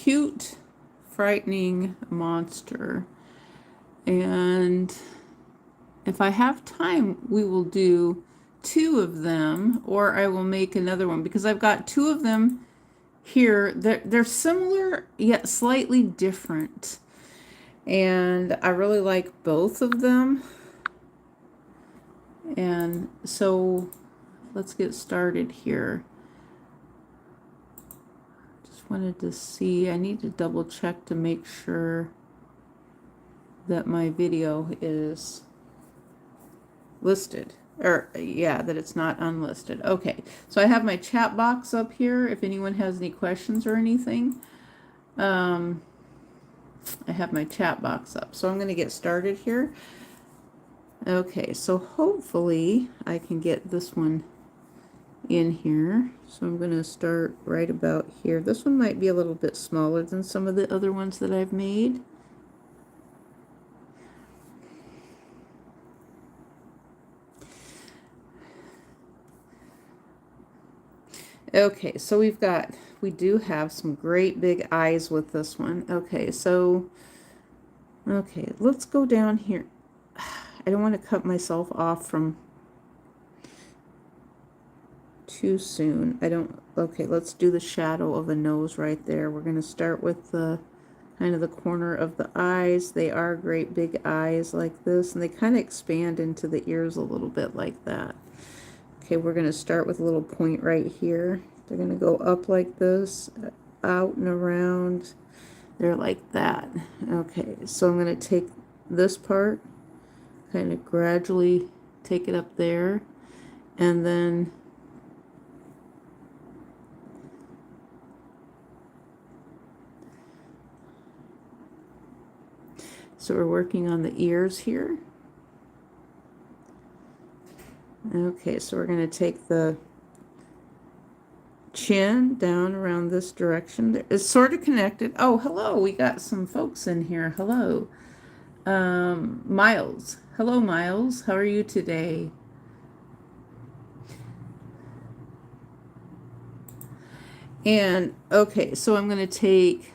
cute, frightening monster. And if I have time, we will do 2 of them, or I will make another one because I've got 2 of them here. They're similar yet slightly different. And I really like both of them. And so let's get started here. Just wanted to see, I need to double check to make sure that my video is listed, or yeah, that it's not unlisted. Okay, so I have my chat box up here if anyone has any questions or anything. I have my chat box up, so I'm going to get started here. Okay, so hopefully I can get this one in here. So I'm going to start right about here. This one might be a little bit smaller than some of the other ones that I've made. Okay, so we do have some great big eyes with this one. Okay, so, okay, let's go down here. I don't want to cut myself off from too soon. Okay, let's do the shadow of a nose right there. We're going to start with the kind of the corner of the eyes. They are great big eyes like this, and they kind of expand into the ears a little bit like that. Okay, we're going to start with a little point right here. They're going to go up like this, out and around. They're like that. Okay, so I'm going to take this part, kind of gradually take it up there, and then so we're working on the ears here. Okay, so we're going to take the chin down around this direction. It's sort of connected. Oh, hello, we got some folks in here. Hello. Miles. Hello, Miles. How are you today? And, okay, so I'm going to take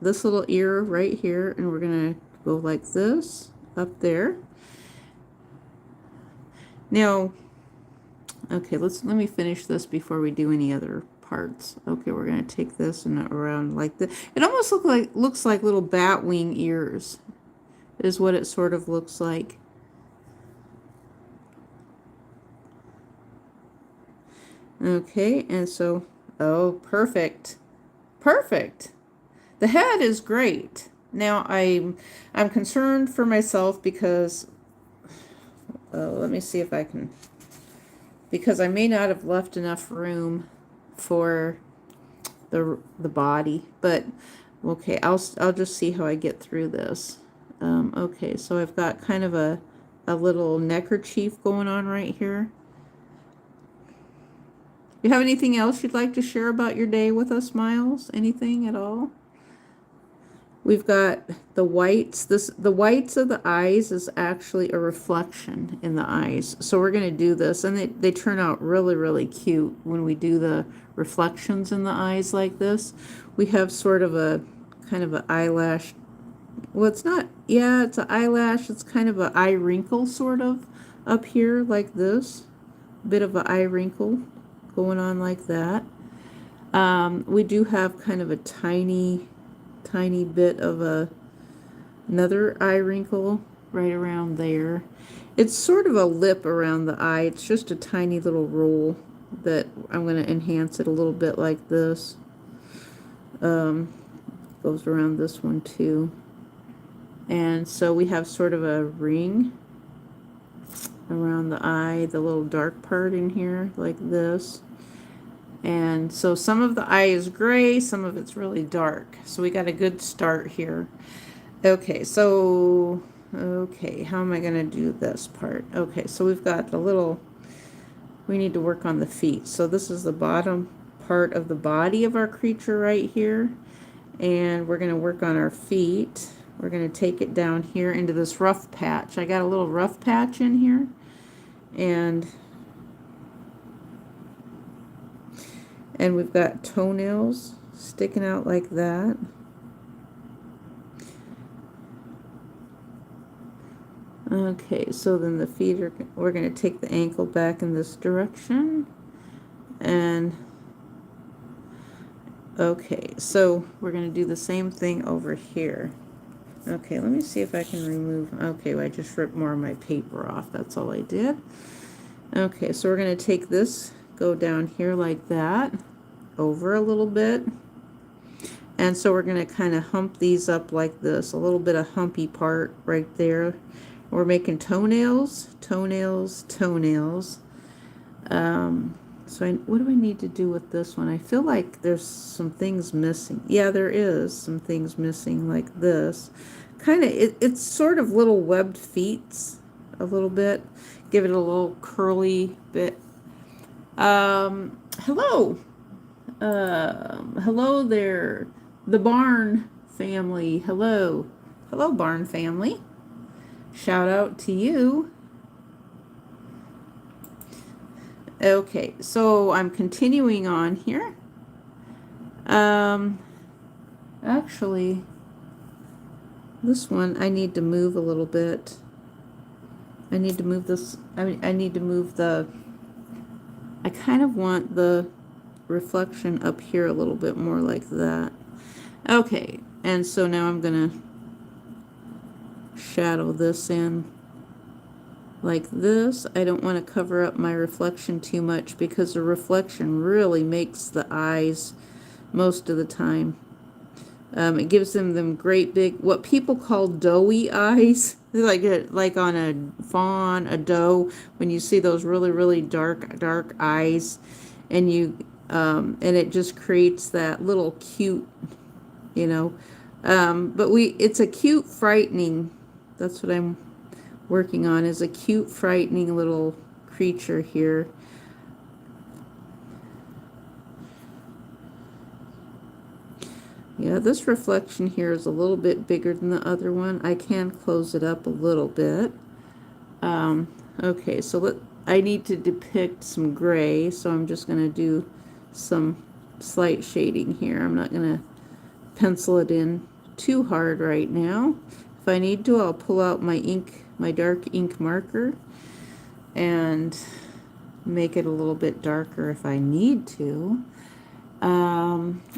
this little ear right here, and we're going to go like this up there. Now, okay, let me finish this before we do any other parts. Okay, we're going to take this and around like this. It almost looks like little bat wing ears is what it sort of looks like. Okay, and so, oh, perfect. Perfect. The head is great. Now, I'm concerned for myself because, let me see if I can, because I may not have left enough room for the body, but okay, I'll just see how I get through this. Okay, so I've got kind of a little neckerchief going on right here. You have anything else you'd like to share about your day with us, Miles? Anything at all? We've got the whites. The whites of the eyes is actually a reflection in the eyes. So we're going to do this, and they turn out really, really cute when we do the reflections in the eyes like this. We have sort of a kind of an eyelash. Well, it's not, yeah, it's an eyelash. It's kind of an eye wrinkle sort of up here like this. Bit of an eye wrinkle going on like that. We do have kind of a tiny bit of another eye wrinkle right around there. It's sort of a lip around the eye. It's just a tiny little roll that I'm going to enhance it a little bit like this. Goes around this one too. And so we have sort of a ring around the eye, the little dark part in here like this. And so some of the eye is gray, some of it's really dark. So we got a good start here. Okay, so, okay, how am I going to do this part? Okay, so we've got the little, we need to work on the feet. So this is the bottom part of the body of our creature right here. And we're going to work on our feet. We're going to take it down here into this rough patch. I got a little rough patch in here. And we've got toenails. sticking out like that. Okay, so then the feet are, we're going to take the ankle back in this direction. And okay, so we're going to do the same thing over here. Okay, let me see if I can remove, okay, well, I just ripped more of my paper off. That's all I did. Okay, so we're going to take this, go down here like that, over a little bit. And so we're going to kind of hump these up like this, a little bit of humpy part right there. We're making toenails, toenails, toenails. So what do I need to do with this one? I feel like there's some things missing. Yeah, there is some things missing like this. Kind of, it's sort of little webbed feet a little bit. Give it a little curly bit. Hello. Hello there. The Barn family. Hello. Hello, Barn family. Shout out to you. Okay, so I'm continuing on here. Actually, this one I need to move a little bit. I need to move this, I need to move the, I kind of want the reflection up here a little bit more like that. Okay, and so now I'm gonna shadow this in like this. I don't want to cover up my reflection too much because the reflection really makes the eyes most of the time. It gives them great big, what people call doughy eyes, like on a fawn, a doe. When you see those really dark eyes, and and it just creates that little cute, you know. But it's a cute, frightening. That's what I'm working on, is a cute, frightening little creature here. Yeah, this reflection here is a little bit bigger than the other one. I can close it up a little bit. Okay, so I need to depict some gray, so I'm just going to do some slight shading here. I'm not going to pencil it in too hard right now. If I need to, I'll pull out my ink, my dark ink marker, and make it a little bit darker if I need to.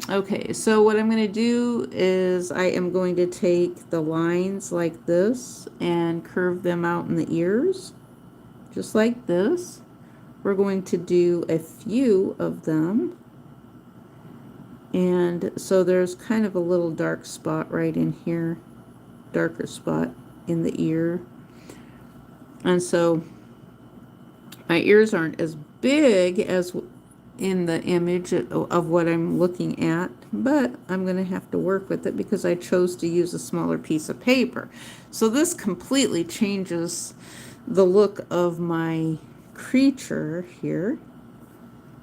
Okay, so what I'm going to do is I am going to take the lines like this and curve them out in the ears, just like this. We're going to do a few of them. And so there's kind of a little dark spot right in here, darker spot in the ear. And so my ears aren't as big as in the image of what I'm looking at, but I'm going to have to work with it because I chose to use a smaller piece of paper. So this completely changes the look of my creature here.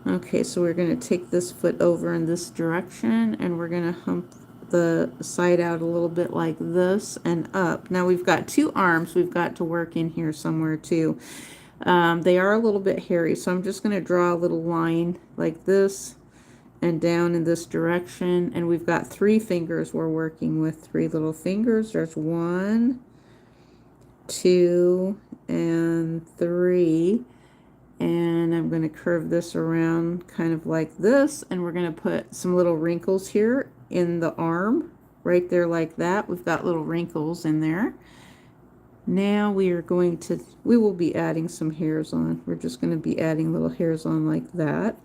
Okay, so we're going to take this foot over in this direction, and we're going to hump the side out a little bit like this and up. Now we've got two arms we've got to work in here somewhere too. They are a little bit hairy, so I'm just going to draw a little line like this and down in this direction. And we've got 3 fingers we're working with, 3 little fingers. There's 1, 2, and 3. And I'm going to curve this around kind of like this, and we're going to put some little wrinkles here in the arm, right there like that. We've got little wrinkles in there. Now we will be adding some hairs on. We're just going to be adding little hairs on like that.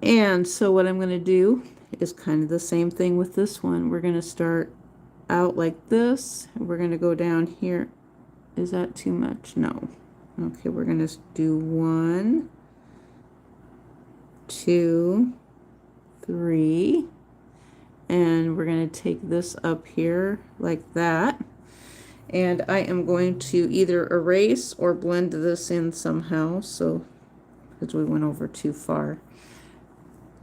And so what I'm going to do is kind of the same thing with this one. We're going to start out like this. We're going to go down here. Is that too much? No. Okay, we're going to do 1, 2, 3. And we're going to take this up here like that. And I am going to either erase or blend this in somehow, so because we went over too far.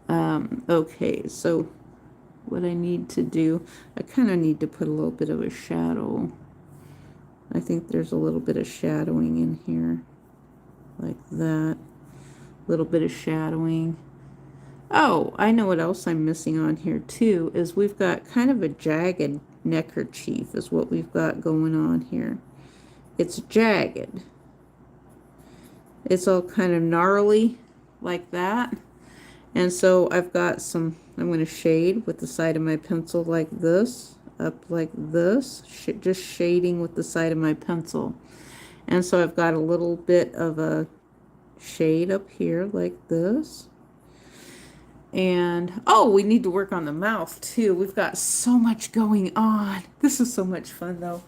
Okay, so what I need to do, I kind of need to put a little bit of a shadow. I think there's a little bit of shadowing in here, like that. A little bit of shadowing. Oh, I know what else I'm missing on here too, is we've got kind of a jagged neckerchief is what we've got going on here. It's jagged. It's all kind of gnarly like that. And so I've got some, I'm going to shade with the side of my pencil like this, up like this, just shading with the side of my pencil. And so I've got a little bit of a shade up here like this. And, oh, we need to work on the mouth too. We've got so much going on. This is so much fun though.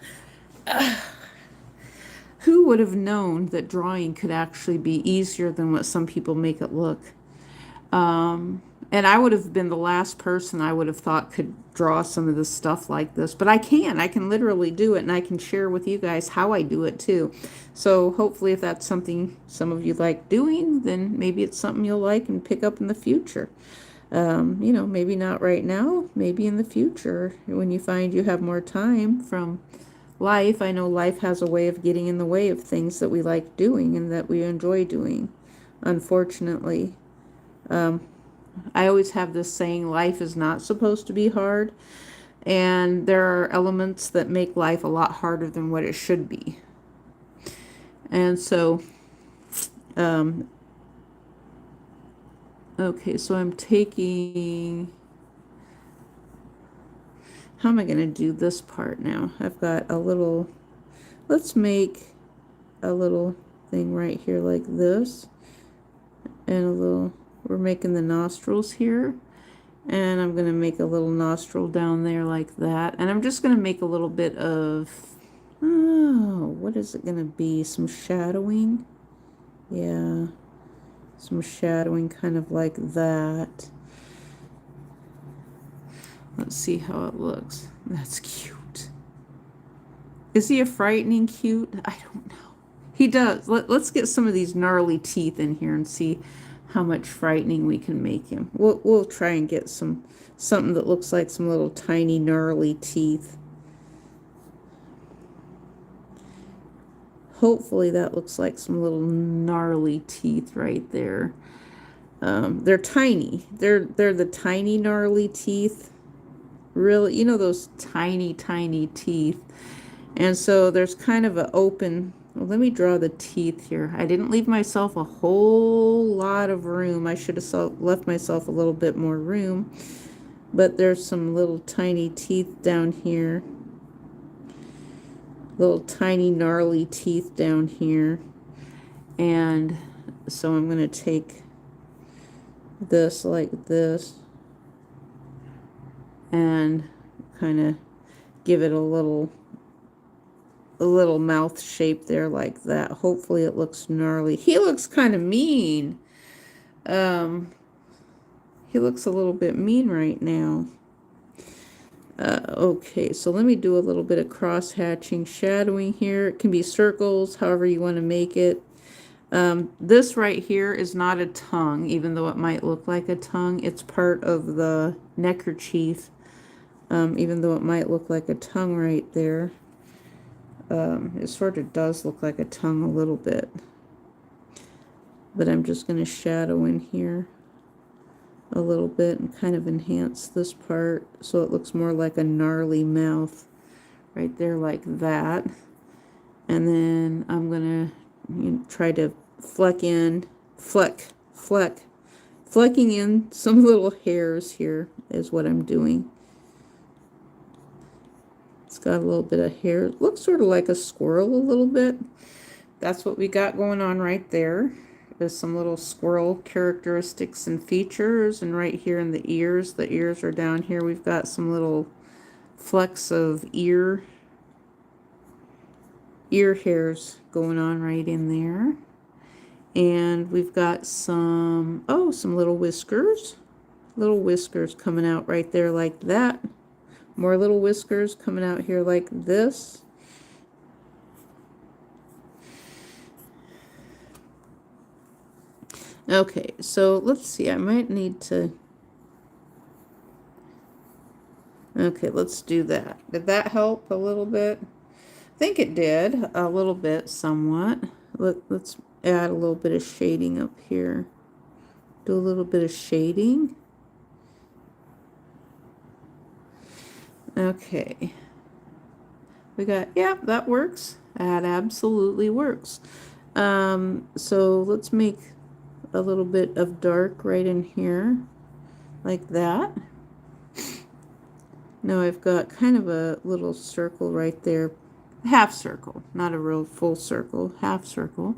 Who would have known that drawing could actually be easier than what some people make it look? And I would have been the last person I would have thought could draw some of this stuff like this. But I can literally do it, and I can share with you guys how I do it too. So hopefully if that's something some of you like doing, then maybe it's something you'll like and pick up in the future. You know, maybe not right now, maybe in the future when you find you have more time from life. I know life has a way of getting in the way of things that we like doing and that we enjoy doing, unfortunately. I always have this saying, life is not supposed to be hard, and there are elements that make life a lot harder than what it should be. And so, okay, so I'm taking, how am I going to do this part now? I've got a little, let's make a little thing right here like this, and a little, we're making the nostrils here, and I'm going to make a little nostril down there like that, and I'm just going to make a little bit of, oh, what is it going to be? Some shadowing. Yeah, some shadowing kind of like that. Let's see how it looks. That's cute. Is he a frightening cute? I don't know. He does. Let's get some of these gnarly teeth in here and see how much frightening we can make him. We'll try and get something that looks like some little tiny gnarly teeth. Hopefully that looks like some little gnarly teeth right there. They're tiny. They're the tiny gnarly teeth. Really, you know, those tiny teeth. And so there's kind of an open, well, let me draw the teeth here. I didn't leave myself a whole lot of room. I should have left myself a little bit more room. But there's some little tiny teeth down here. Little tiny gnarly teeth down here. And so I'm going to take this like this and kind of give it a little mouth shape there like that. Hopefully it looks gnarly. He looks kind of mean. He looks a little bit mean right now. Okay, so let me do a little bit of cross hatching, shadowing here. It can be circles, however you want to make it. This right here is not a tongue, even though it might look like a tongue. It's part of the neckerchief, even though it might look like a tongue right there. It sort of does look like a tongue a little bit. But I'm just going to shadow in here a little bit and kind of enhance this part so it looks more like a gnarly mouth right there like that. And then I'm going to try to flecking in some little hairs here is what I'm doing. It's got a little bit of hair. It looks sort of like a squirrel a little bit. That's what we got going on right there. There's some little squirrel characteristics and features. And right here in the ears are down here. We've got some little flecks of ear hairs going on right in there. And we've got some little whiskers. Little whiskers coming out right there like that. More little whiskers coming out here like this. Okay, so let's see. I might need to... Okay, let's do that. Did that help a little bit? I think it did. A little bit, somewhat. Let's add a little bit of shading up here. do a little bit of shading. Okay. We got, yeah, that works. That absolutely works. So let's make a little bit of dark right in here, like that. Now I've got kind of a little circle right there, half circle, not a real full circle, half circle.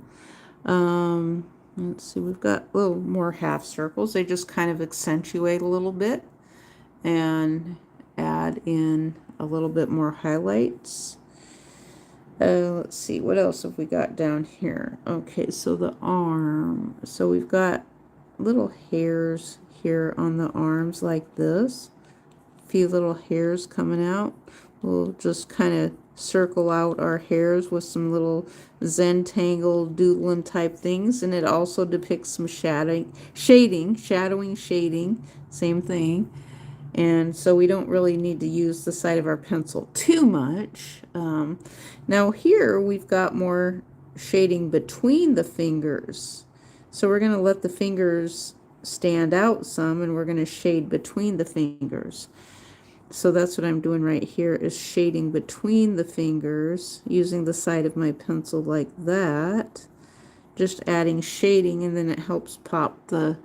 Let's see, we've got a little more half circles. They just kind of accentuate a little bit and add in a little bit more highlights. Let's see, what else have we got down here? Okay, so the arm. So we've got little hairs here on the arms like this. A few little hairs coming out. We'll just kind of circle out our hairs with some little Zentangle doodling type things. And it also depicts some shadowing, same thing. And so we don't really need to use the side of our pencil too much. Now here we've got more shading between the fingers. So we're going to let the fingers stand out some, and we're going to shade between the fingers. So that's what I'm doing right here, is shading between the fingers using the side of my pencil like that. Just adding shading, and then it helps pop the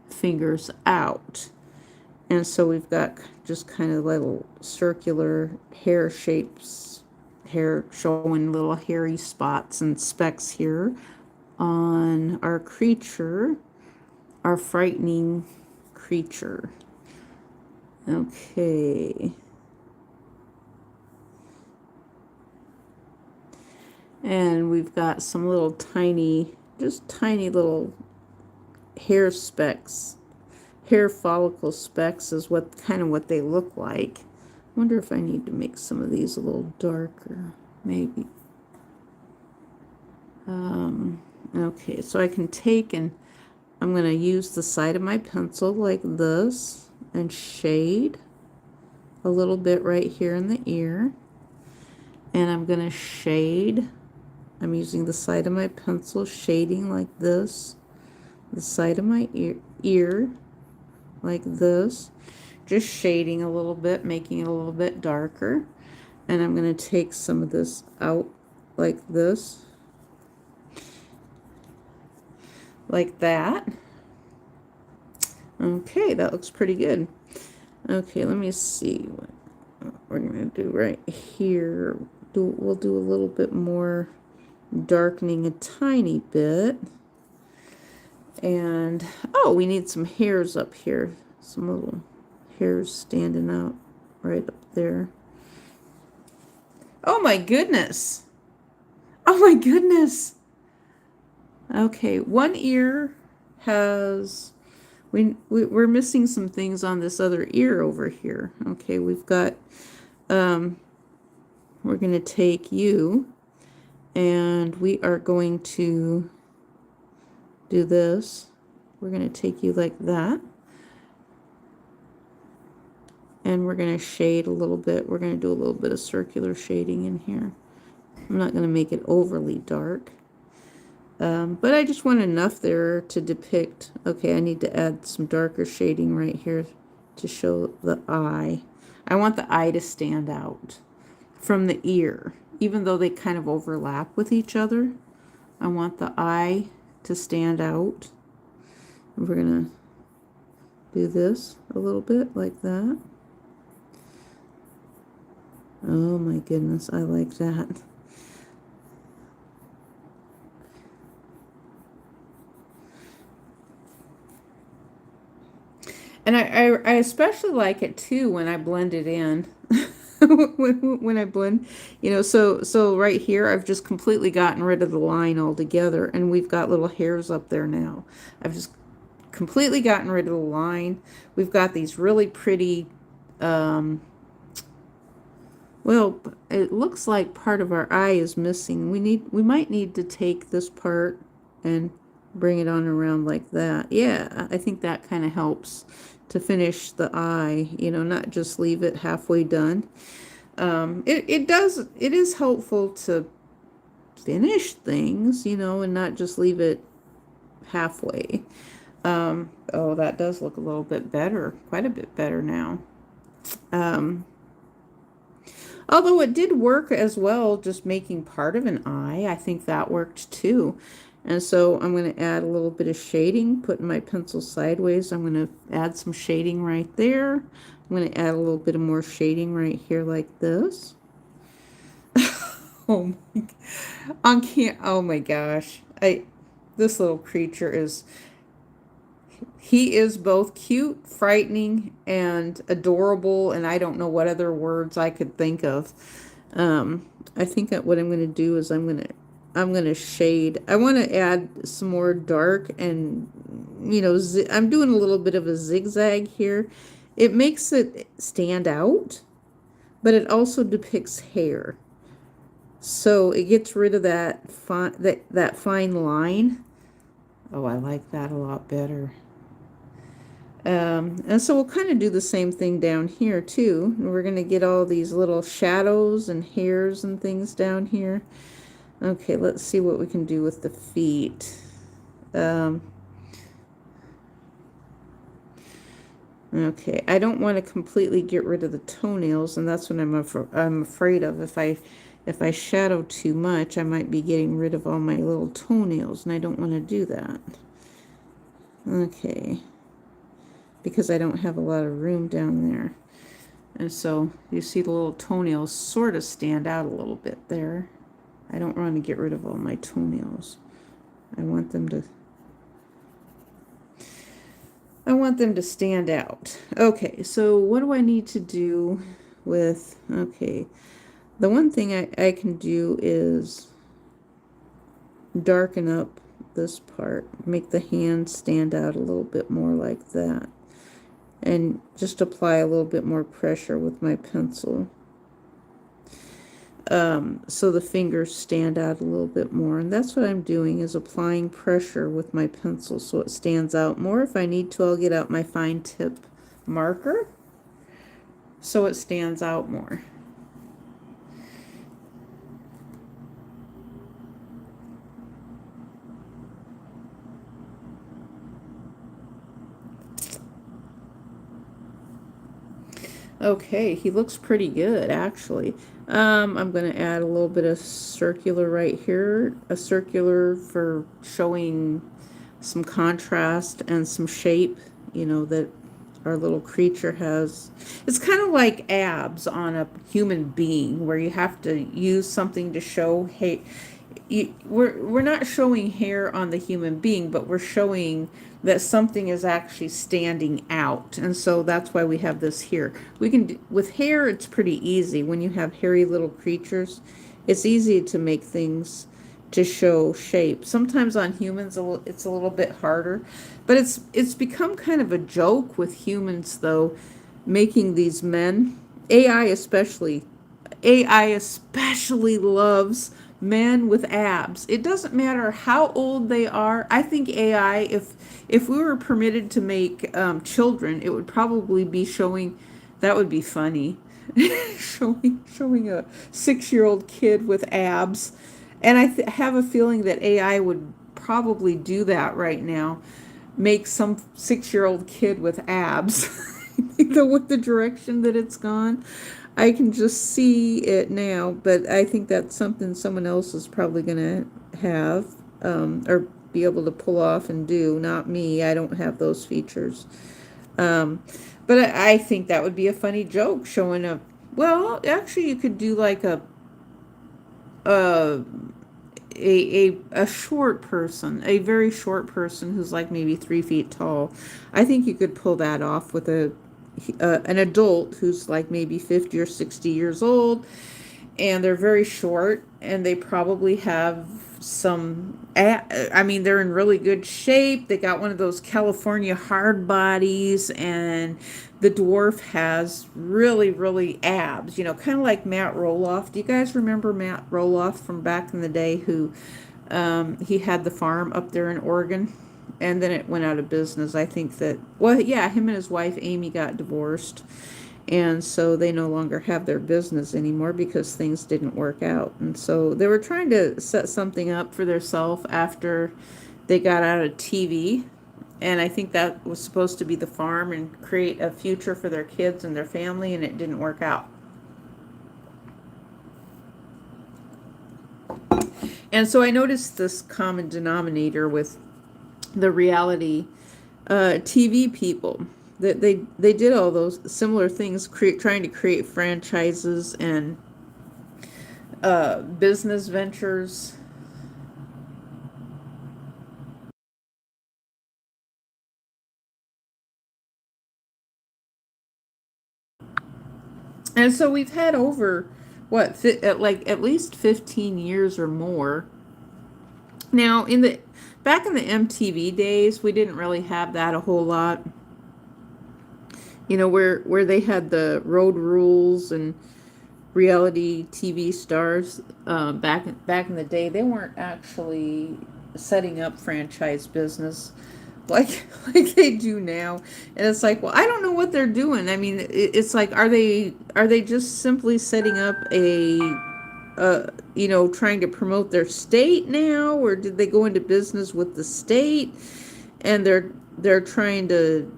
fingers out. And so we've got just kind of little circular hair shapes, hair showing little hairy spots and specks here on our creature, our frightening creature. Okay. And we've got some little tiny, just tiny little hair specks. Hair follicle specks is what they look like. I wonder if I need to make some of these a little darker, maybe. Okay, so I can take, and I'm going to use the side of my pencil like this and shade a little bit right here in the ear. And I'm going to shade, I'm using the side of my pencil, shading like this, the side of my ear like this, just shading a little bit, making it a little bit darker. And I'm going to take some of this out like this, like that. Okay, that looks pretty good. Okay, let me see what we're going to do right here. We'll do a little bit more darkening, a tiny bit. And, oh, we need some hairs up here. Some little hairs standing out right up there. Oh my goodness. Oh my goodness. Okay, one ear has, we're missing some things on this other ear over here. Okay, we've got, we're going to take you, and we are going to do this. We're going to take you like that, and we're going to shade a little bit. We're going to do a little bit of circular shading in here. I'm not going to make it overly dark, but I just want enough there to depict. Okay, I need to add some darker shading right here to show the eye. I want the eye to stand out from the ear, even though they kind of overlap with each other. I want the eye to stand out. We're going to do this a little bit like that. Oh my goodness, I like that. And I especially like it too when I blend it in. when I blend, so right here I've just completely gotten rid of the line altogether, and we've got little hairs up there now. I've just completely gotten rid of the line. We've got these really pretty, well, it looks like part of our eye is missing. We might need to take this part and bring it on around like that. Yeah, I think that kind of helps to finish the eye, not just leave it halfway done. It is helpful to finish things, and not just leave it halfway. Oh, that does look a little bit better, quite a bit better now. Um, Although it did work as well, just making part of an eye. I think that worked too. And so I'm going to add a little bit of shading, putting my pencil sideways. I'm going to add some shading right there. I'm going to add a little bit of more shading right here like this. Oh my, oh my gosh. This little creature he is both cute, frightening, and adorable, and I don't know what other words I could think of. I think that what I'm going to do is I'm going to shade. I want to add some more dark and, I'm doing a little bit of a zigzag here. It makes it stand out, but it also depicts hair. So it gets rid of that fine line. Oh, I like that a lot better. And so we'll kind of do the same thing down here too. We're going to get all these little shadows and hairs and things down here. Okay, let's see what we can do with the feet. Okay, I don't want to completely get rid of the toenails, and that's what I'm afraid of. If I shadow too much, I might be getting rid of all my little toenails, and I don't want to do that. Okay, because I don't have a lot of room down there. And so you see the little toenails sort of stand out a little bit there. I don't want to get rid of all my toenails. I want them to stand out. Okay, so what do I need to do with, okay, the one thing I can do is darken up this part, make the hand stand out a little bit more like that, and just apply a little bit more pressure with my pencil. So the fingers stand out a little bit more, and that's what I'm doing, is applying pressure with my pencil so it stands out more. If I need to, I'll get out my fine tip marker so it stands out more. Okay, he looks pretty good, actually. I'm going to add a little bit of circular right here, a circular for showing some contrast and some shape, that our little creature has. It's kind of like abs on a human being, where you have to use something to show, hey, we're not showing hair on the human being, but we're showing that something is actually standing out, and so that's why we have this here. We can with hair, it's pretty easy. When you have hairy little creatures, it's easy to make things to show shape. Sometimes on humans, it's a little bit harder, but it's become kind of a joke with humans, though, making these men. AI especially loves men with abs. It doesn't matter how old they are. I think AI, if we were permitted to make children, it would probably be showing. That would be funny, showing a 6-year-old kid with abs, and I have a feeling that AI would probably do that right now. Make some 6-year-old kid with abs. With the direction that it's gone. I can just see it now, but I think that's something someone else is probably going to have or be able to pull off and do. Not me. I don't have those features. But I think that would be a funny joke, showing a. Well, actually, you could do like a short person, a very short person who's like maybe 3 feet tall. I think you could pull that off with an adult who's like maybe 50 or 60 years old, and they're very short, and they probably have they're in really good shape. They got one of those California hard bodies, and the dwarf has really, really abs, kind of like Matt Roloff. Do you guys remember Matt Roloff from back in the day, who he had the farm up there in Oregon? And then it went out of business. I think that, well, yeah, him and his wife, Amy, got divorced. And so they no longer have their business anymore because things didn't work out. And so they were trying to set something up for themselves after they got out of TV. And I think that was supposed to be the farm and create a future for their kids and their family, and it didn't work out. And so I noticed this common denominator with the reality TV people, that they did all those similar things, trying to create franchises and business ventures. And so we've had over like at least 15 years or more. Now, back in the MTV days, we didn't really have that a whole lot. You know, where they had the road rules and reality TV stars, back in the day, they weren't actually setting up franchise business like like they do now. And it's like, well, I don't know what they're doing. I mean, it's like, are they just simply setting up trying to promote their state now, or did they go into business with the state and they're trying to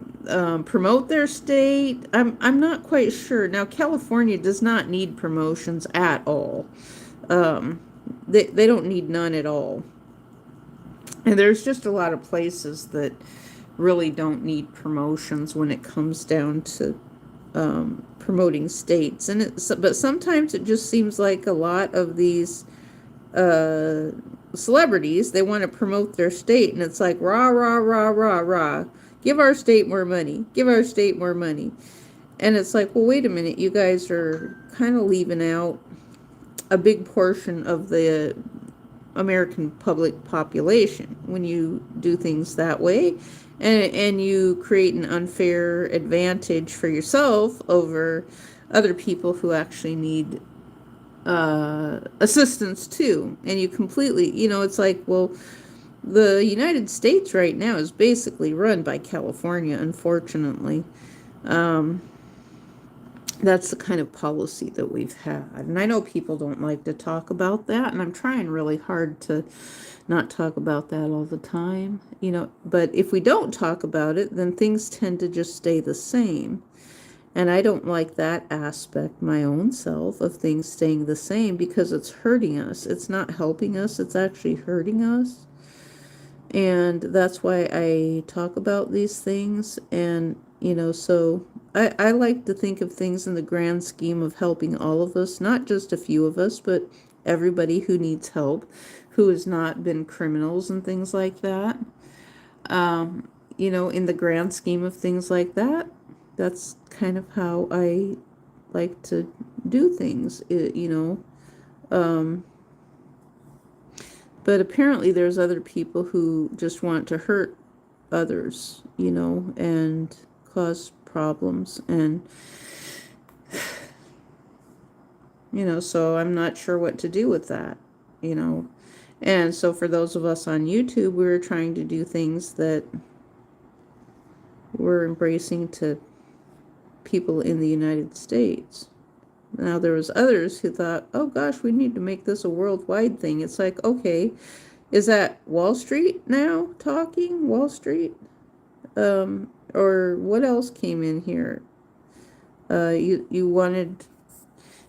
promote their state? I'm not quite sure. Now, California does not need promotions at all. They don't need none at all. And there's just a lot of places that really don't need promotions when it comes down to promoting states. But sometimes it just seems like a lot of these celebrities, they want to promote their state, and it's like, rah, rah, rah, rah, rah. Give our state more money. Give our state more money. And it's like, well, wait a minute. You guys are kind of leaving out a big portion of the American public population when you do things that way, and you create an unfair advantage for yourself over other people who actually need assistance too. And you completely, it's like, well, the United States right now is basically run by California, unfortunately. That's the kind of policy that we've had. And I know people don't like to talk about that, and I'm trying really hard to not talk about that all the time, but if we don't talk about it, then things tend to just stay the same. And I don't like that aspect, my own self, of things staying the same, because it's hurting us. It's not helping us, it's actually hurting us. And that's why I talk about these things. And, so I like to think of things in the grand scheme of helping all of us, not just a few of us, but everybody who needs help, who has not been criminals and things like that. In the grand scheme of things like that, that's kind of how I like to do things, But apparently there's other people who just want to hurt others, and cause problems. And, so I'm not sure what to do with that, And so for those of us on YouTube, we're trying to do things that we're embracing to people in the United States. Now, there was others who thought, oh gosh, we need to make this a worldwide thing. It's like, okay, is that Wall Street now talking? Wall Street? Or what else came in here? You wanted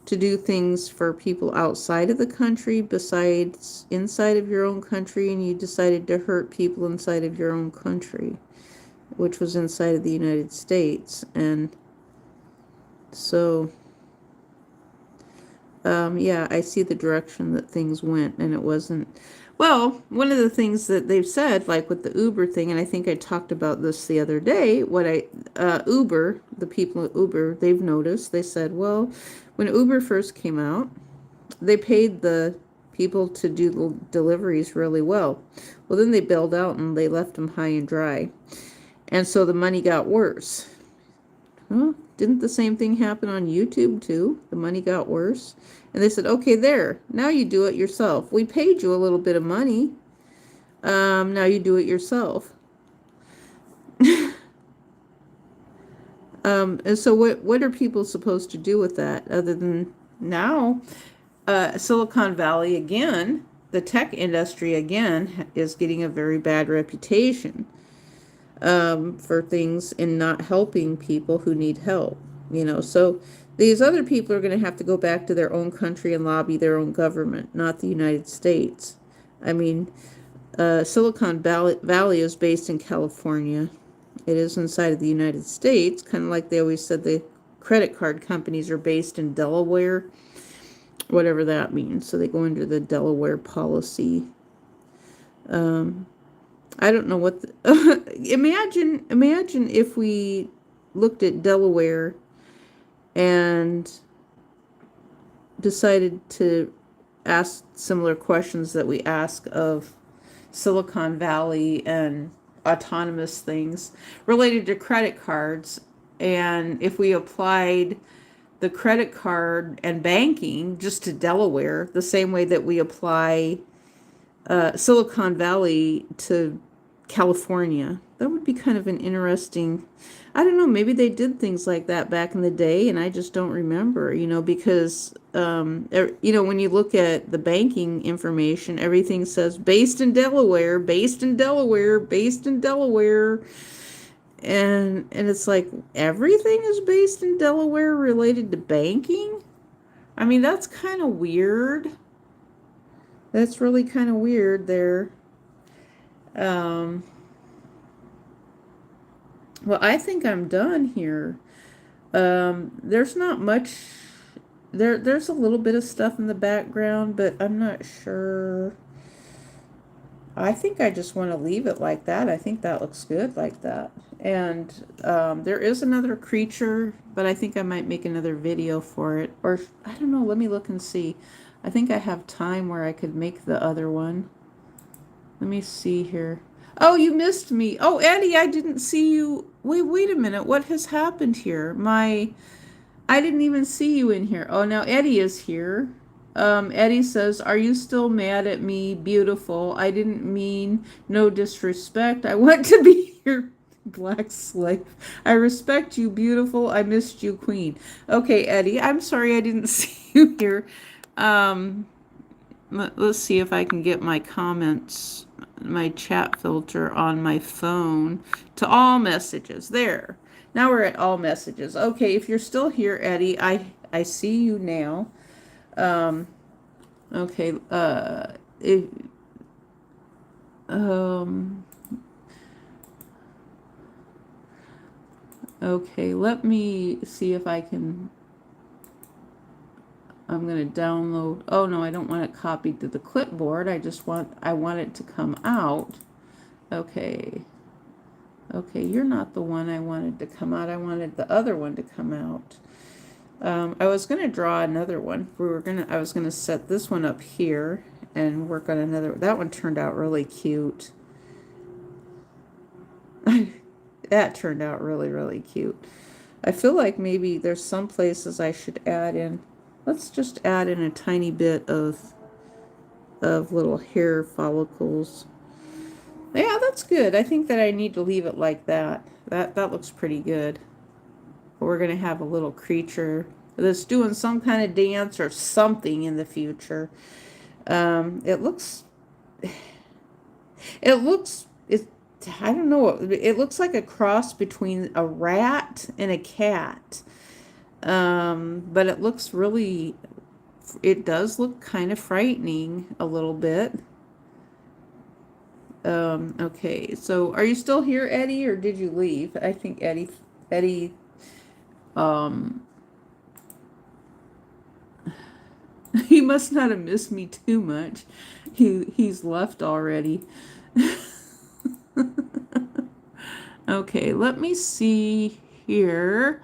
to do things for people outside of the country besides inside of your own country, and you decided to hurt people inside of your own country, which was inside of the United States. And so, yeah, I see the direction that things went, and it wasn't. Well, one of the things that they've said, like with the Uber thing, and I think I talked about this the other day, Uber, the people at Uber, they've noticed, they said, well, when Uber first came out, they paid the people to do the deliveries really well. Well, then they bailed out and they left them high and dry. And so the money got worse. Huh? Didn't the same thing happen on YouTube too? The money got worse. And they said, okay, there, now you do it yourself. We paid you a little bit of money. Now you do it yourself. And so what are people supposed to do with that other than now? Silicon Valley again, the tech industry again, is getting a very bad reputation. for things and not helping people who need help. So these other people are going to have to go back to their own country and lobby their own government, not the United States. I mean, Silicon Valley is based in California. It is inside of the United States, kind of like they always said the credit card companies are based in Delaware, whatever that means. So they go under the Delaware policy. I don't know what imagine if we looked at Delaware and decided to ask similar questions that we ask of Silicon Valley and autonomous things related to credit cards. And if we applied the credit card and banking just to Delaware, the same way that we apply Silicon Valley to California, that would be kind of an interesting. I don't know, maybe they did things like that back in the day and I just don't remember, because, when you look at the banking information, everything says based in Delaware, based in Delaware, based in Delaware. And it's like everything is based in Delaware related to banking. I mean, that's kind of weird. That's really kind of weird there. Well, I think I'm done here. There's not much. There's a little bit of stuff in the background, but I'm not sure. I think I just want to leave it like that. I think that looks good like that. And there is another creature, but I think I might make another video for it. Or, I don't know, let me look and see. I think I have time where I could make the other one. Let me see here. Oh, you missed me. Oh, Eddie, I didn't see you. Wait a minute. What has happened here? I didn't even see you in here. Oh, now Eddie is here. Eddie says, "Are you still mad at me? Beautiful. I didn't mean no disrespect. I want to be your black slave. I respect you, beautiful. I missed you, queen." Okay, Eddie, I'm sorry I didn't see you here. Let's see if I can get my comments, my chat filter on my phone to all messages. There. Now we're at all messages. Okay, if you're still here, Eddie, I see you now. Okay, okay, let me see if I can. I'm going to download. Oh no, I don't want it copied to the clipboard. I want it to come out. Okay. Okay, you're not the one I wanted to come out. I wanted the other one to come out. I was going to draw another one. I was going to set this one up here and work on another. That one turned out really cute. That turned out really, really cute. I feel like maybe there's some places I should add in. Let's just add in a tiny bit of little hair follicles. Yeah, that's good. I think that I need to leave it like that. That looks pretty good. We're going to have a little creature that's doing some kind of dance or something in the future. It looks, I don't know, it looks like a cross between a rat and a cat. But it looks really, it does look kind of frightening a little bit. Okay, so are you still here, Eddie, or did you leave? I think Eddie, he must not have missed me too much. He's left already. Okay, let me see here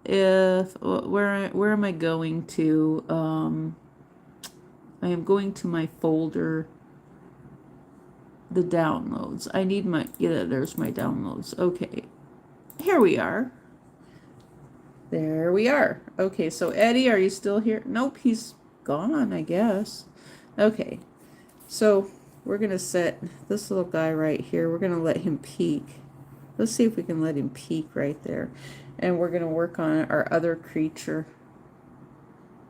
if where am I going to? I am going to my folder, the downloads. I need my, yeah, there's my downloads. Okay, here we are. There we are. Okay, so Eddie, are you still here? Nope, he's gone, I guess. Okay, so we're gonna set this little guy right here. We're gonna let him peek. Let's see if we can let him peek right there. And we're gonna work on our other creature.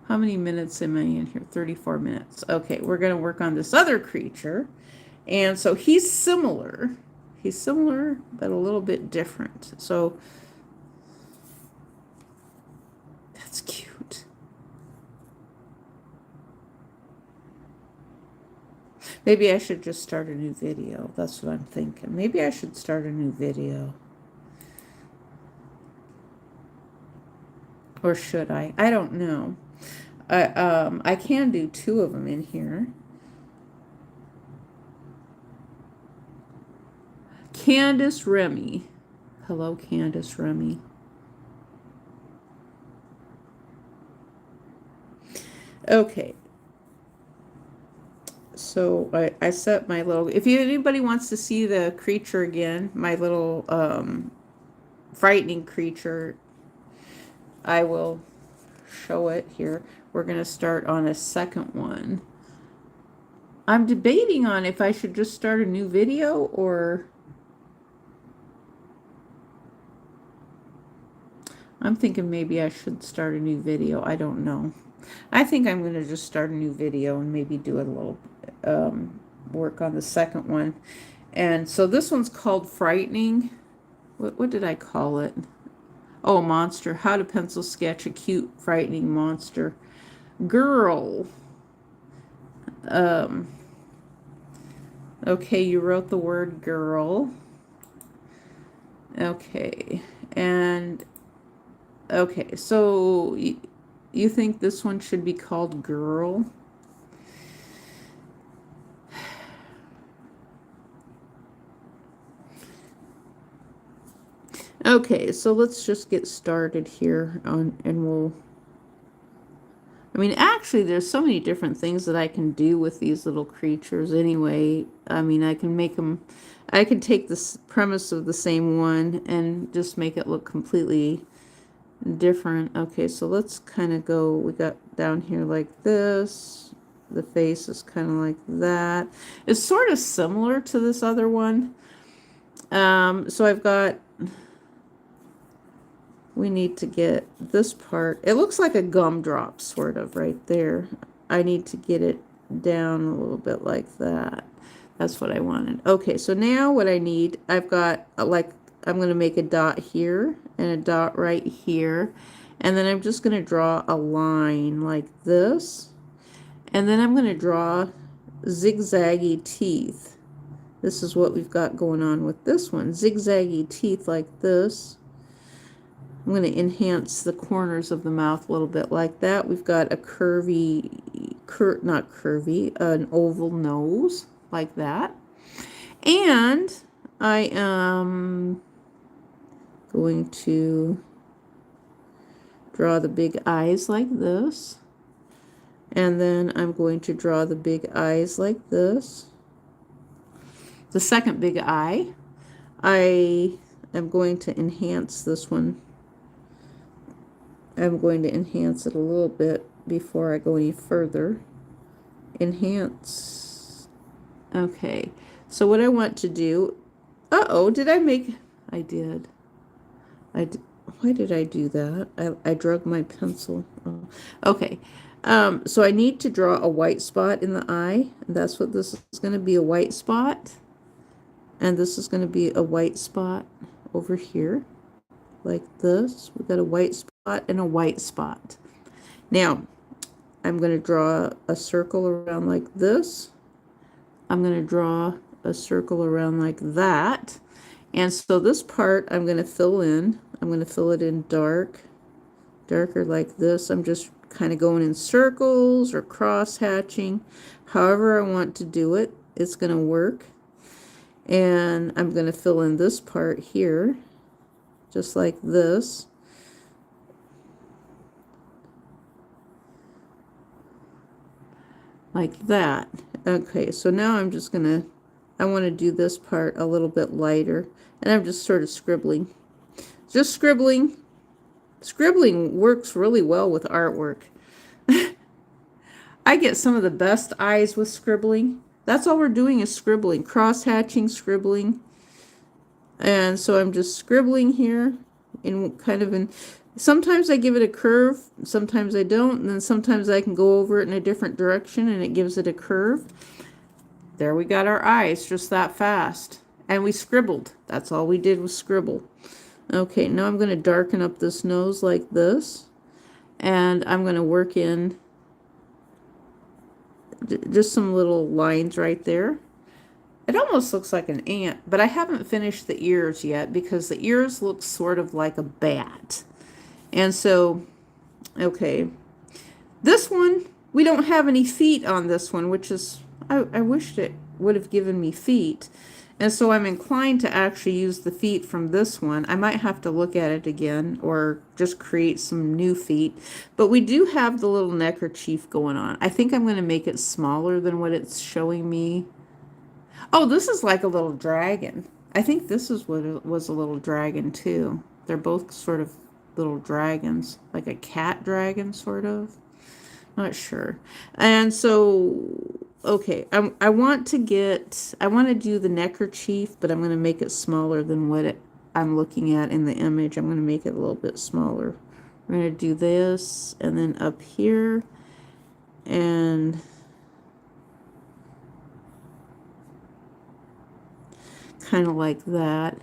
How many minutes am I in here? 34 minutes. Okay, we're gonna work on this other creature. And so he's similar. He's similar, but a little bit different. So that's cute. Maybe I should just start a new video. That's what I'm thinking. Maybe I should start a new video. Or should I? I don't know. I can do 2 of them in here. Candace Remy. Hello, Candace Remy. Okay. So I set my little, if anybody wants to see the creature again, my little frightening creature, I will show it here. We're going to start on a second one. I'm debating on if I should just start a new video or I'm thinking maybe I should start a new video. I don't know. I think I'm going to just start a new video and maybe do a little work on the second one. And so this one's called Frightening. What did I call it? Oh, monster. How to pencil sketch a cute, frightening monster. Girl. Okay, you wrote the word girl. Okay. And, okay, so you think this one should be called Girl? Okay, so let's just get started here on, and we'll, I mean, actually, there's so many different things that I can do with these little creatures anyway. I mean, I can make them, I can take this premise of the same one and just make it look completely different. Okay, so let's kind of go, we got down here like this. The face is kind of like that. It's sort of similar to this other one. So I've got, we need to get this part. It looks like a gumdrop sort of right there. I need to get it down a little bit like that. That's what I wanted. Okay, so now what I need, I've got like, I'm going to make a dot here and a dot right here. And then I'm just going to draw a line like this. And then I'm going to draw zigzaggy teeth. This is what we've got going on with this one. Zigzaggy teeth like this. I'm going to enhance the corners of the mouth a little bit like that. We've got a curvy, not curvy, an oval nose like that. And I am going to draw the big eyes like this. And then I'm going to draw the big eyes like this. The second big eye. I am going to enhance this one. I'm going to enhance it a little bit before I go any further. Enhance. Okay. So what I want to do, did I make, I did. Why did I do that? I drug my pencil. Oh. Okay. So I need to draw a white spot in the eye. And that's what this is going to be, a white spot. And this is going to be a white spot over here. Like this. We've got a white spot and a white spot. Now, I'm going to draw a circle around like this. I'm going to draw a circle around like that. And so this part I'm going to fill in. I'm going to fill it in darker like this. I'm just kind of going in circles or cross hatching. However I want to do it, it's going to work. And I'm going to fill in this part here, just like this. Like that. Okay, so now I'm just going to, I want to do this part a little bit lighter. And I'm just sort of scribbling. Just scribbling. Scribbling works really well with artwork. I get some of the best eyes with scribbling. That's all we're doing is scribbling. Cross-hatching, scribbling. And so I'm just scribbling here. In kind of in, sometimes I give it a curve. Sometimes I don't. And then sometimes I can go over it in a different direction and it gives it a curve. There we got our eyes just that fast. And we scribbled. That's all we did was scribble. Okay, now I'm going to darken up this nose like this. And I'm going to work in just some little lines right there. It almost looks like an ant, but I haven't finished the ears yet because the ears look sort of like a bat. And so, okay, this one, we don't have any feet on this one, which is, I wished it would have given me feet. And so I'm inclined to actually use the feet from this one. I might have to look at it again or just create some new feet. But we do have the little neckerchief going on. I think I'm going to make it smaller than what it's showing me. Oh, this is like a little dragon. I think this is what it was, a little dragon too. They're both sort of little dragons, like a cat dragon sort of. Not sure. And so, okay, I want to do the neckerchief, but I'm going to make it smaller than what I'm looking at in the image. I'm going to make it a little bit smaller. We're going to do this, and then up here, and kind of like that.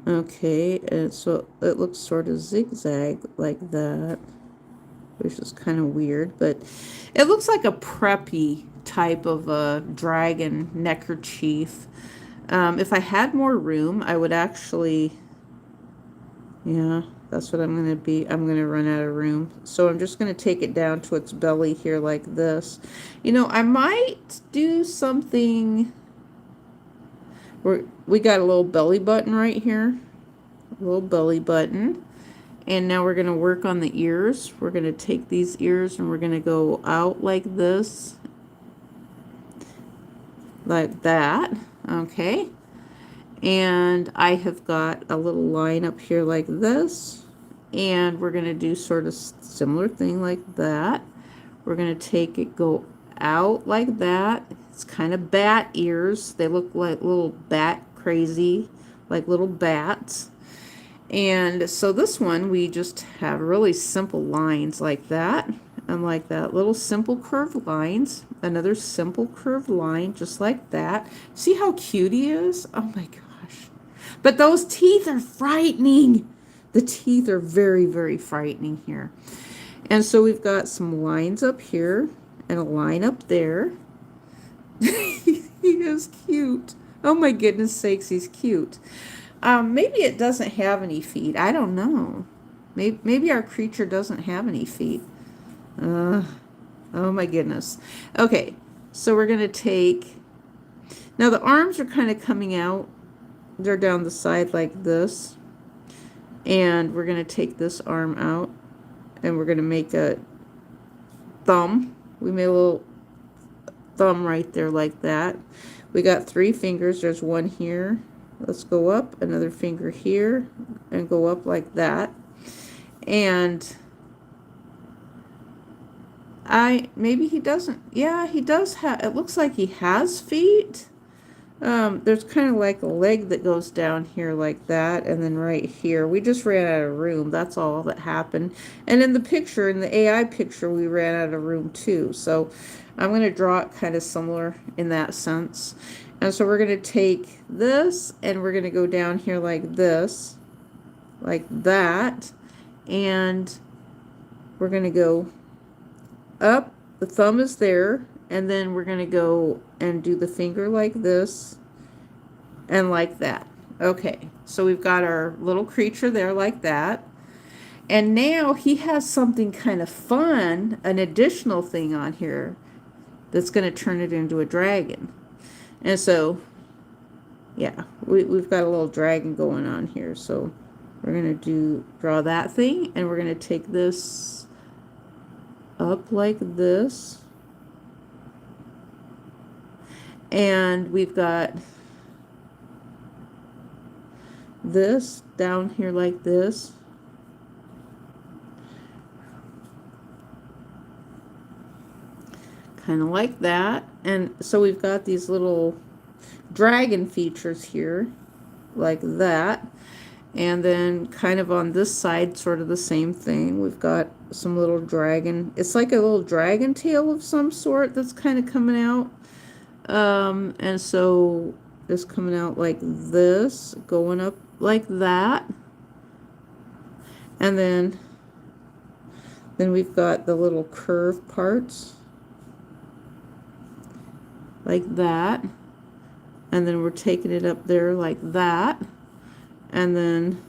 Okay, and so it looks sort of zigzag like that, which is kind of weird, but it looks like a preppy type of a dragon neckerchief. If I had more room, I would actually, yeah, that's what I'm going to be. I'm going to run out of room. So I'm just going to take it down to its belly here like this. You know, I might do something. We got a little belly button right here. A little belly button. And now we're going to work on the ears. We're going to take these ears and we're going to go out like this. Like that. Okay. And I have got a little line up here like this. And we're going to do sort of similar thing like that. We're going to take it, go out like that. It's kind of bat ears. They look like little bat crazy, like little bats. And so this one, we just have really simple lines like that. And like that, little simple curved lines. Another simple curved line, just like that. See how cute he is? Oh my gosh. But those teeth are frightening. The teeth are very, very frightening here. And so we've got some lines up here and a line up there. He is cute. Oh my goodness sakes, he's cute. Maybe it doesn't have any feet. I don't know. Maybe our creature doesn't have any feet. Oh my goodness. Okay, so we're going to take... Now the arms are kind of coming out. They're down the side like this. And we're going to take this arm out. And we're going to make a thumb. We made a little thumb right there like that. We got 3 fingers. There's one here. Let's go up, another finger here, and go up like that. And maybe he doesn't, yeah, he does have, it looks like he has feet. There's kind of like a leg that goes down here like that, and then right here. We just ran out of room. That's all that happened. And in the picture, in the AI picture, we ran out of room too. So I'm going to draw it kind of similar in that sense. And so we're going to take this, and we're going to go down here like this, like that. And we're going to go up. The thumb is there. And then we're going to go and do the finger like this and like that. Okay, so we've got our little creature there like that. And now he has something kind of fun, an additional thing on here that's going to turn it into a dragon. And so, yeah, we've got a little dragon going on here. So we're going to draw that thing, and we're going to take this up like this. And we've got this down here like this. Kind of like that. And so we've got these little dragon features here like that. And then kind of on this side, sort of the same thing. We've got some little dragon. It's like a little dragon tail of some sort that's kind of coming out. And so is coming out like this, going up like that. And then we've got the little curve parts like that. And then we're taking it up there like that. And then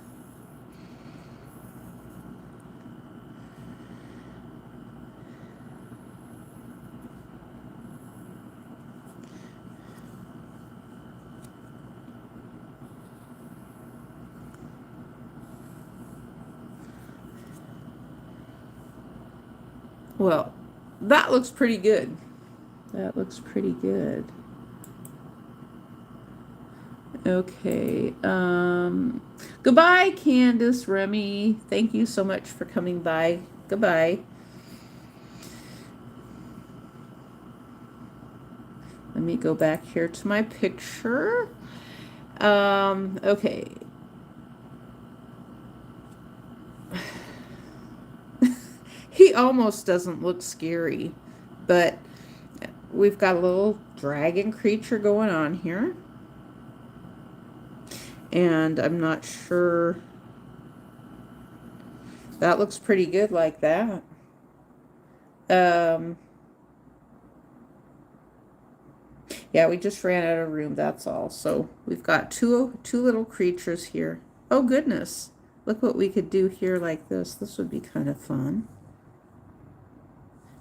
well, that looks pretty good. That looks pretty good. Okay. Goodbye, Candace, Remy. Thank you so much for coming by. Goodbye. Let me go back here to my picture. Okay. He almost doesn't look scary, but we've got a little dragon creature going on here. And I'm not sure. That looks pretty good like that. Yeah, we just ran out of room, that's all. So we've got two little creatures here. Oh, goodness. Look what we could do here like this. This would be kind of fun.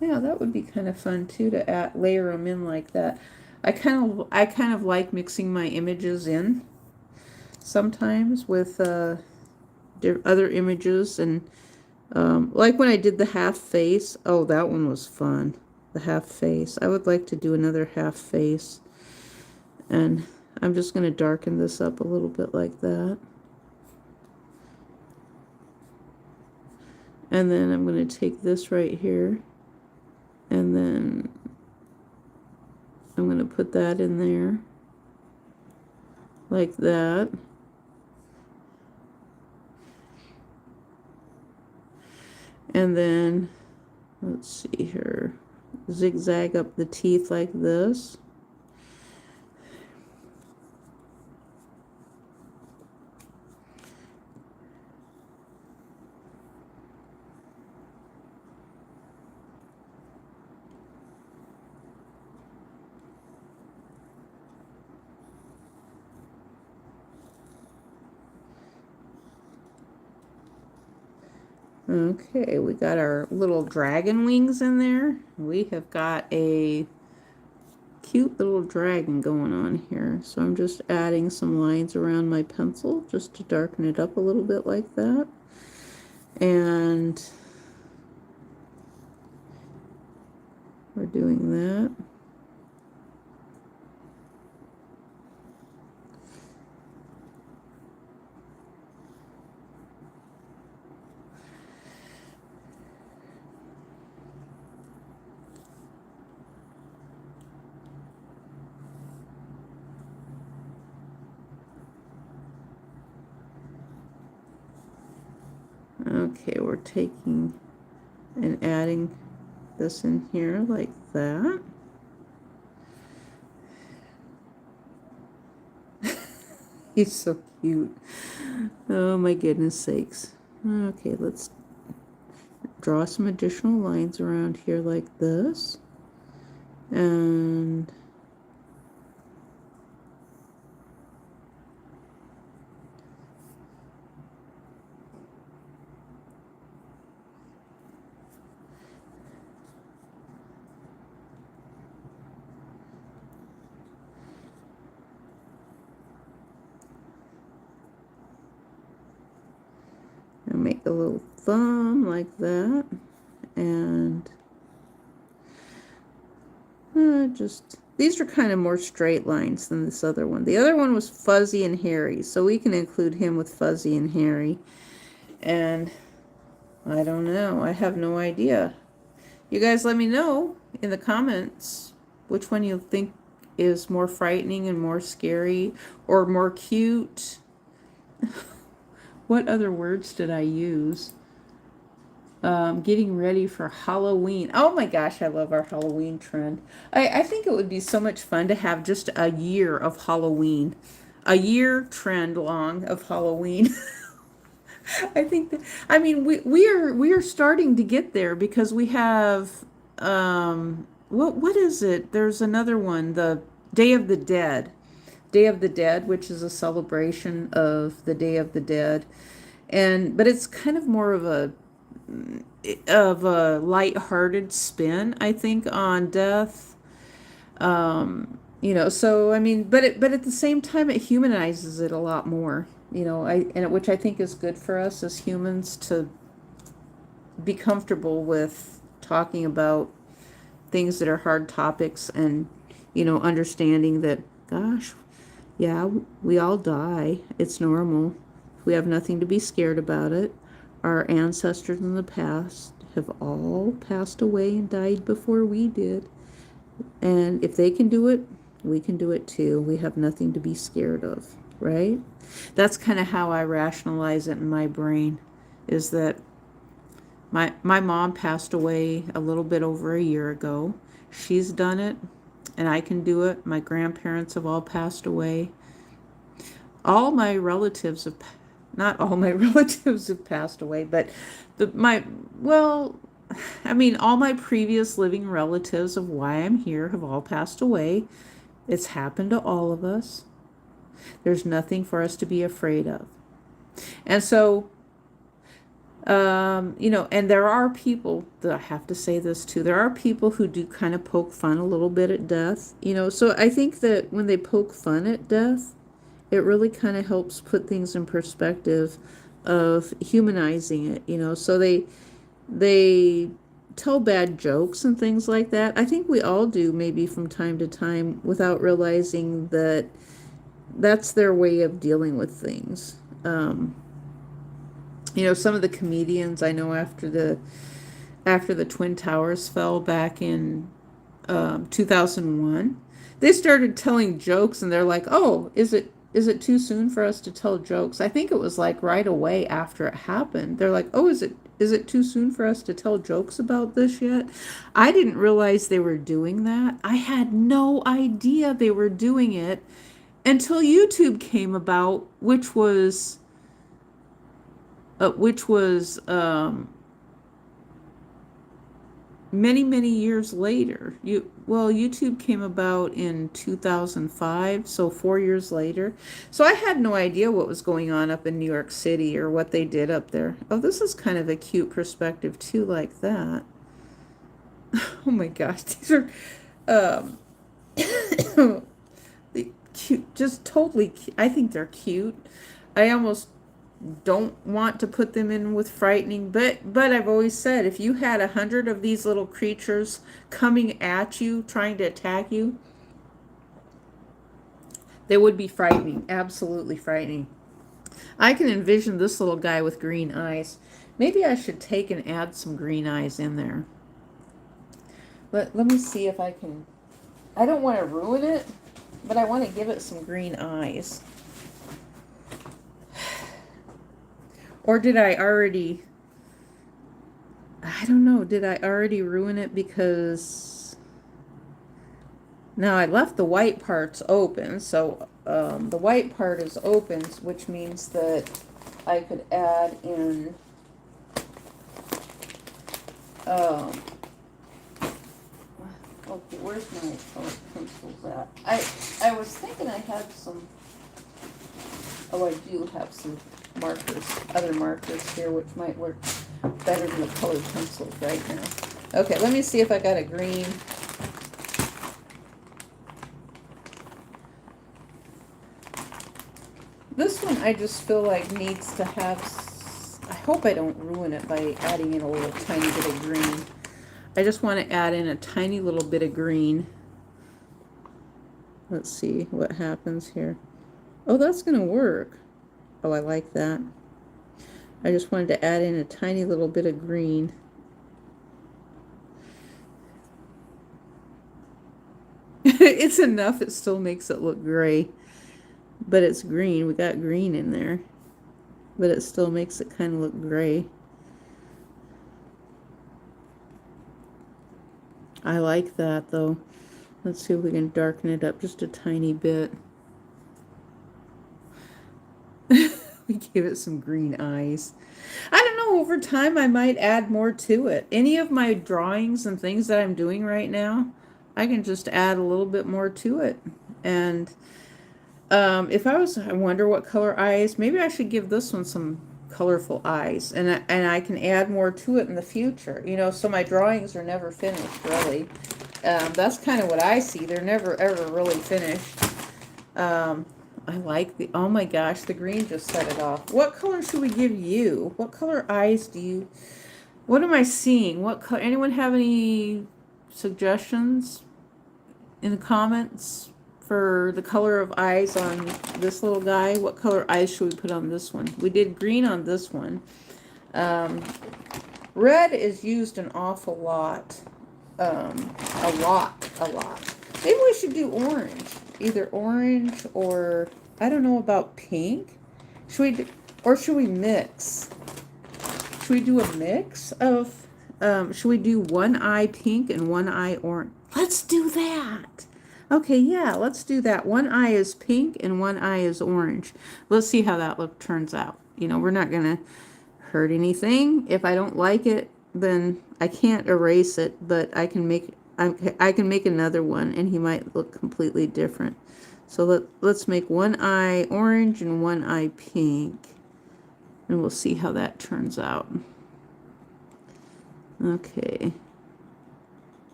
Yeah, that would be kind of fun too, to layer them in like that. I kind of like mixing my images in sometimes with other images, and like when I did the half face. Oh, that one was fun. The half face. I would like to do another half face, and I'm just going to darken this up a little bit like that. And then I'm going to take this right here, and then I'm going to put that in there like that. And then, let's see here, zigzag up the teeth like this. Okay, we got our little dragon wings in there. We have got a cute little dragon going on here. So I'm just adding some lines around my pencil just to darken it up a little bit like that. And we're doing that. Okay, we're taking and adding this in here like that. He's so cute. Oh my goodness sakes. Okay, let's draw some additional lines around here like this. And make a little thumb like that, and just, these are kind of more straight lines than this other one. The other one was fuzzy and hairy, so we can include him with fuzzy and hairy. And I don't know, I have no idea. You guys let me know in the comments which one you think is more frightening and more scary, or more cute. What other words did I use? Getting ready for Halloween. Oh my gosh, I love our Halloween trend. I think it would be so much fun to have just a year of Halloween, a year trend long of Halloween. I think that, I mean, we are starting to get there because we have, what is it? There's another one, the Day of the Dead. Day of the Dead, which is a celebration of the Day of the Dead. And but it's kind of more of a light-hearted spin, I think, on death. So I mean, but at the same time, it humanizes it a lot more. Which I think is good for us as humans to be comfortable with talking about things that are hard topics, and understanding that, gosh, yeah, we all die. It's normal. We have nothing to be scared about it. Our ancestors in the past have all passed away and died before we did. And if they can do it, we can do it too. We have nothing to be scared of, right? That's kind of how I rationalize it in my brain, is that my mom passed away a little bit over a year ago. She's done it, and I can do it. My grandparents have all passed away. All my relatives have, not all my relatives have passed away, but well, I mean, all my previous living relatives of why I'm here have all passed away. It's happened to all of us. There's nothing for us to be afraid of. And so, and there are people that, I have to say this too, there are people who do kind of poke fun a little bit at death, so I think that when they poke fun at death, it really kind of helps put things in perspective of humanizing it, so they tell bad jokes and things like that. I think we all do, maybe from time to time, without realizing that that's their way of dealing with things. Some of the comedians I know, after the Twin Towers fell back in 2001, they started telling jokes, and they're like, "Oh, is it too soon for us to tell jokes?" I think it was like right away after it happened. They're like, "Oh, is it too soon for us to tell jokes about this yet?" I didn't realize they were doing that. I had no idea they were doing it until YouTube came about, which was many, many years later. YouTube came about in 2005, so 4 years later. So I had no idea what was going on up in New York City or what they did up there. Oh, this is kind of a cute perspective too, like that. Oh my gosh, these are cute, just totally cute. I think they're cute. I almost don't want to put them in with frightening, but I've always said, if you had 100 of these little creatures coming at you, trying to attack you, they would be frightening, absolutely frightening. I can envision this little guy with green eyes. Maybe I should take and add some green eyes in there. Let me see if I can. I don't want to ruin it, but I want to give it some green eyes. Or did I already, I don't know, did I already ruin it? Because now I left the white parts open, so the white part is open, which means that I could add in okay, where's my colored pencils at? I was thinking I had some, oh, I do have some markers, other markers here, which might work better than the colored pencils right now. Okay, let me see if I got a green. This one I just feel like needs to have, I hope I don't ruin it by adding in a little tiny bit of green. I just want to add in a tiny little bit of green. Let's see what happens here. Oh, that's going to work. Oh, I like that. I just wanted to add in a tiny little bit of green. It's enough. It still makes it look gray. But it's green. We got green in there. But it still makes it kind of look gray. I like that though. Let's see if we can darken it up just a tiny bit. We gave it some green eyes. I don't know, over time I might add more to it. Any of my drawings and things that I'm doing right now, I can just add a little bit more to it. And if I wonder what color eyes, maybe I should give this one some colorful eyes, and I can add more to it in the future. You know, so my drawings are never finished, really. That's kind of what I see. They're never ever really finished. I like the, oh my gosh, the green just set it off. What color should we give you? What color eyes do you, what am I seeing? What color, anyone have any suggestions in the comments for the color of eyes on this little guy? What color eyes should we put on this one? We did green on this one. Red is used an awful lot. A lot. Maybe we should do orange. Either orange or, I don't know about pink. Should we do, or should we mix? Should we do a mix of, should we do one eye pink and one eye orange? Let's do that. Okay, yeah, let's do that. One eye is pink and one eye is orange. Let's see how that turns out. You know, we're not going to hurt anything. If I don't like it, then I can't erase it, but I can make another one and he might look completely different. So let's make one eye orange and one eye pink. And we'll see how that turns out. Okay.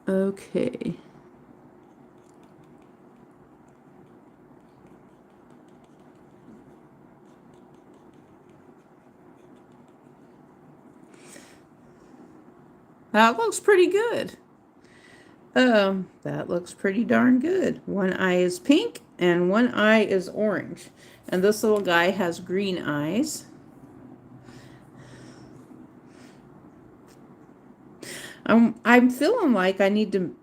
Okay. That looks pretty good. That looks pretty darn good. One eye is pink and one eye is orange. And this little guy has green eyes. I'm feeling like I need to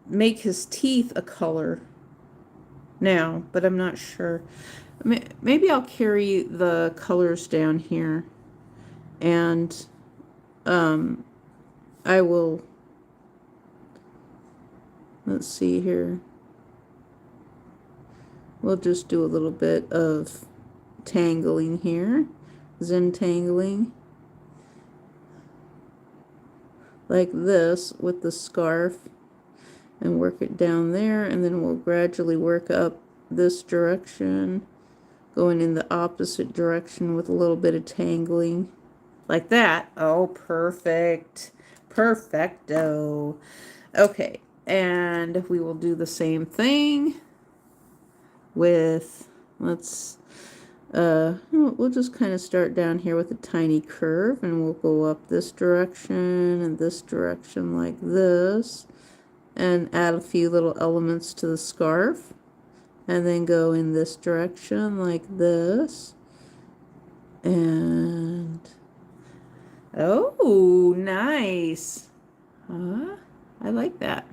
make his teeth a color now, but I'm not sure. Maybe I'll carry the colors down here and I will, let's see here. We'll just do a little bit of tangling here, tangling, like this with the scarf, and work it down there, and then we'll gradually work up this direction, going in the opposite direction with a little bit of tangling, like that. Oh, perfect. Perfecto. Okay, and we will do the same thing with, let's, we'll just kind of start down here with a tiny curve, and we'll go up this direction and this direction like this, and add a few little elements to the scarf, and then go in this direction like this, and oh, nice. I like that.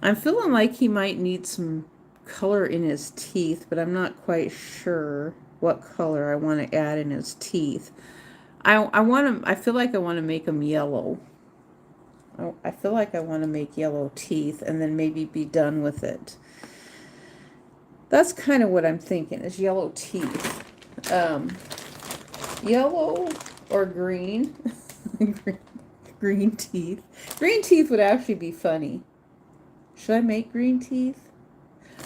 I'm feeling like he might need some color in his teeth, but I'm not quite sure what color I want to add in his teeth. I feel like I want to make them yellow. I feel like I want to make yellow teeth and then maybe be done with it. That's kind of what I'm thinking, is yellow teeth. Yellow or green. Green teeth. Green teeth would actually be funny. Should I make green teeth?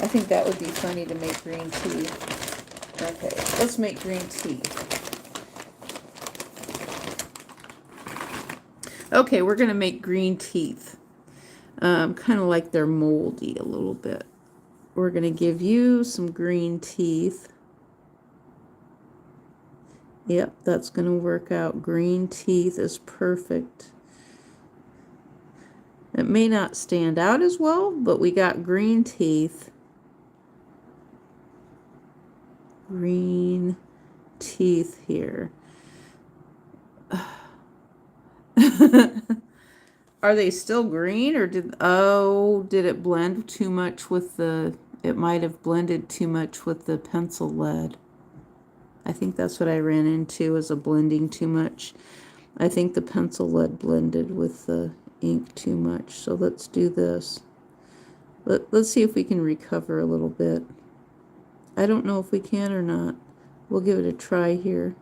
I think that would be funny to make green teeth. Okay, let's make green teeth. Okay, we're going to make green teeth. Kind of like they're moldy a little bit. We're going to give you some green teeth. Yep, that's going to work out. Green teeth is perfect. It may not stand out as well, but we got green teeth. Green teeth here. Are they still green or did it blend too much with the, it might have blended too much with the pencil lead. I think that's what I ran into, as a blending too much. I think the pencil lead blended with the ink too much. So let's do this. Let's see if we can recover a little bit. I don't know if we can or not. We'll give it a try here.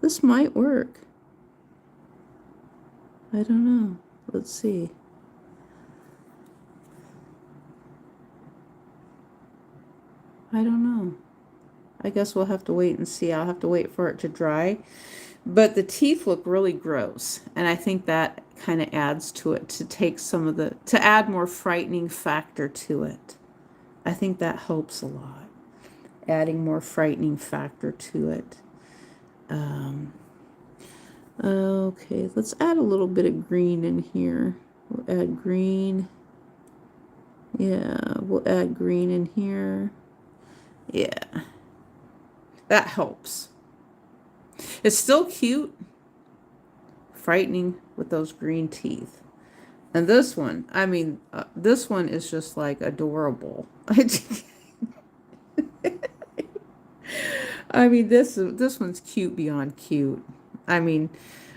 This might work. I don't know. Let's see. I don't know. I guess we'll have to wait and see. I'll have to wait for it to dry. But the teeth look really gross. And I think that kind of adds to it, to take some of the, to add more frightening factor to it. I think that helps a lot. Adding more frightening factor to it. Okay, let's add a little bit of green in here. We'll add green. Yeah, we'll add green in here. Yeah, that helps. It's still cute, frightening with those green teeth. And this one, I mean, this one is just like adorable. I mean, this one's cute beyond cute. I mean,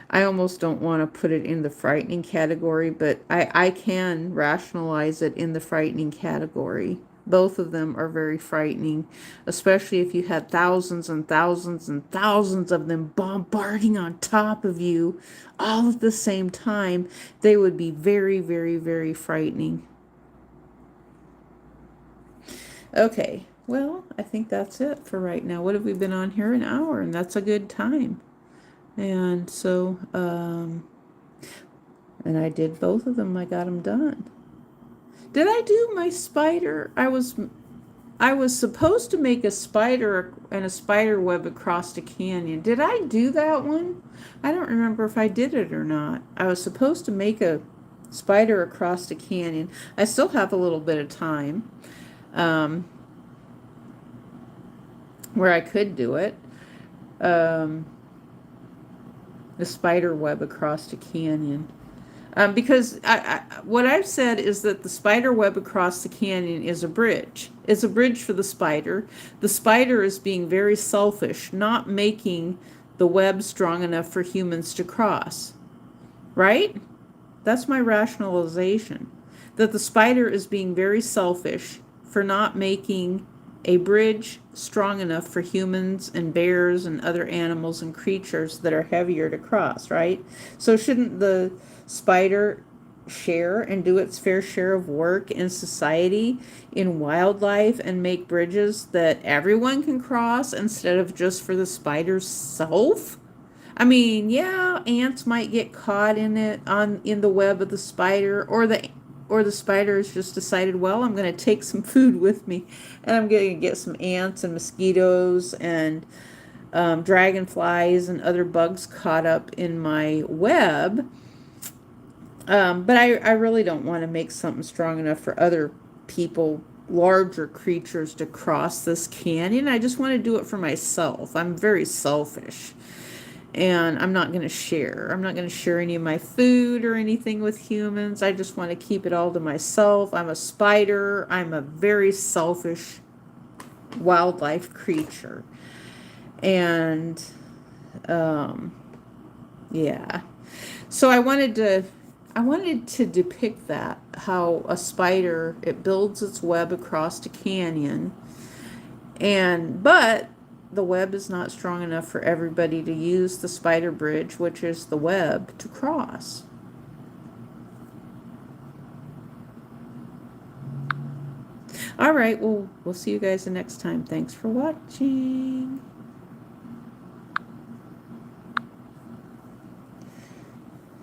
I almost don't want to put it in the frightening category, but I can rationalize it in the frightening category. Both of them are very frightening, especially if you had thousands and thousands and thousands of them bombarding on top of you all at the same time. They would be very, very, very frightening. Okay, well, I think that's it for right now. What have we been on here? An hour, and that's a good time. And so, and I did both of them. I got them done. Did I do my spider? I was supposed to make a spider and a spider web across the canyon. Did I do that one? I don't remember if I did it or not. I was supposed to make a spider across the canyon. I still have a little bit of time where I could do it. The spider web across the canyon. Because what I've said is that the spider web across the canyon is a bridge. It's a bridge for the spider. The spider is being very selfish, not making the web strong enough for humans to cross. Right? That's my rationalization. That the spider is being very selfish for not making a bridge strong enough for humans and bears and other animals and creatures that are heavier to cross, right? So shouldn't the spider share and do its fair share of work in society, in wildlife, and make bridges that everyone can cross instead of just for the spider's self? I mean, yeah, ants might get caught in it, in the web of the spider, or the spider has just decided, well, I'm going to take some food with me, and I'm going to get some ants and mosquitoes and dragonflies and other bugs caught up in my web. But I really don't want to make something strong enough for other people, larger creatures, to cross this canyon. I just want to do it for myself. I'm very selfish. And I'm not going to share. I'm not going to share any of my food or anything with humans. I just want to keep it all to myself. I'm a spider. I'm a very selfish wildlife creature. And, yeah. So I wanted to depict that, how a spider, it builds its web across a canyon. But the web is not strong enough for everybody to use the spider bridge, which is the web, to cross. All right, well, we'll see you guys the next time. Thanks for watching.